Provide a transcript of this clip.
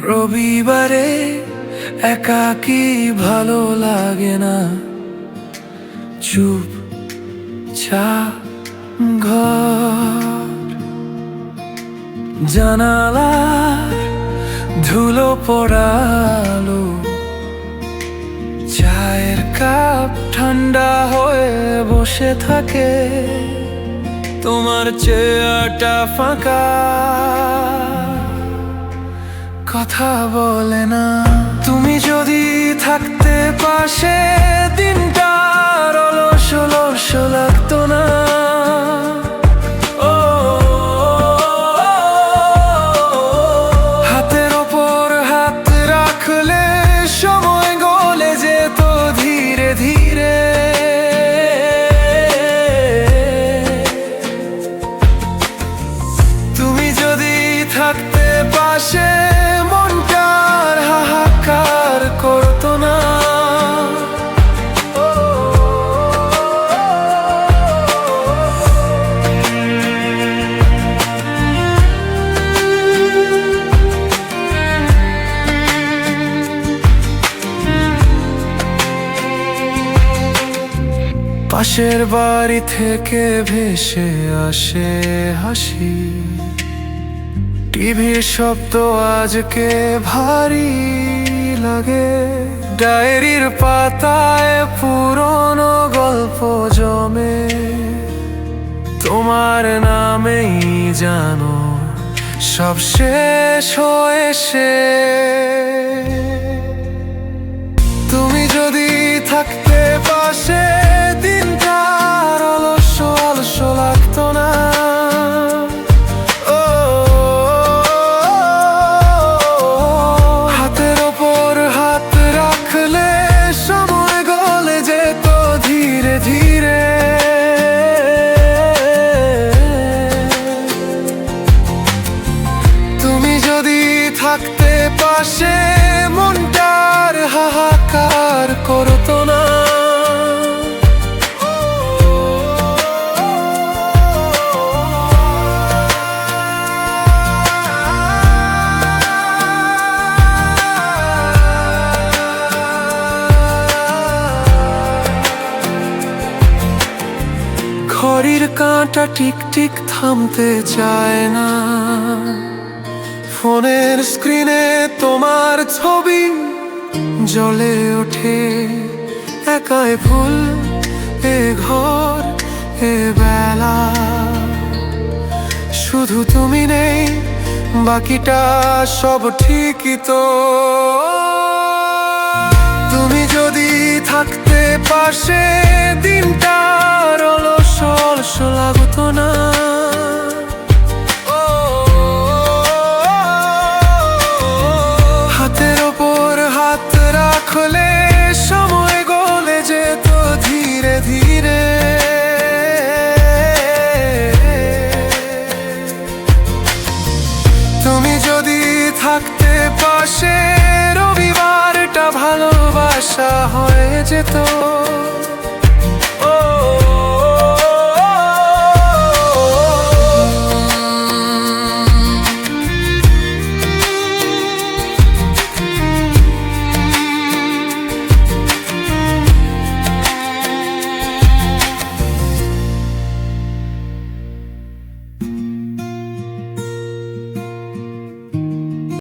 রবিবারে একাকী ভালো লাগে না, চুপ ছাপ ঘর, জানালার ধুলো পড়ালো, চায়ের কাপ ঠান্ডা হয়ে বসে থাকে, তোমার চেয়ারটা ফাঁকা, কথা বলে না। তুমি যদি থাকতে পাশে দিনটা অলস অলস লাগতো না। ও হাতের ওপর হাত রাখলে সময় গলে যেত ধীরে ধীরে। তুমি যদি থাকতে পাশে মনটার হাহাকার করতো না। পাশের বাড়ি থেকে ভেসে আসে হাসি, টিভির শব্দ আজকে ভারী লাগে, ডায়েরির পাতায় পুরনো গল্প জমে, তোমার নামেই জানো সব শেষ হয়েছে। তুমি যদি থাকতে পাশে দিনটা অলস অলস লাগতো না। হাতের ওপর হাত রাখলে সময় গলে যেত ধীরে ধীরে। তুমি যদি থাকতে পাশে মনটার হাহাকার করতো না। ঘড়ির কাঁটা টিক টিক থামতে চায় না, ফোনের স্ক্রিনে তোমার ছবি জ্বলে ওঠে, একাই ফুল এ ঘর এ বেলা, শুধু তুমি নেই বাকিটা সব ঠিকই তো। তুমি যদি থাকতে পাশে দিনটা অলস অলস লাগতো না। হাতের ওপর হাত রাখলে সময় গলে যেত ধীরে ধীরে। তুমি যদি থাকতে পাশে রবিবারটা ভালোবাসা হয়ে যেত।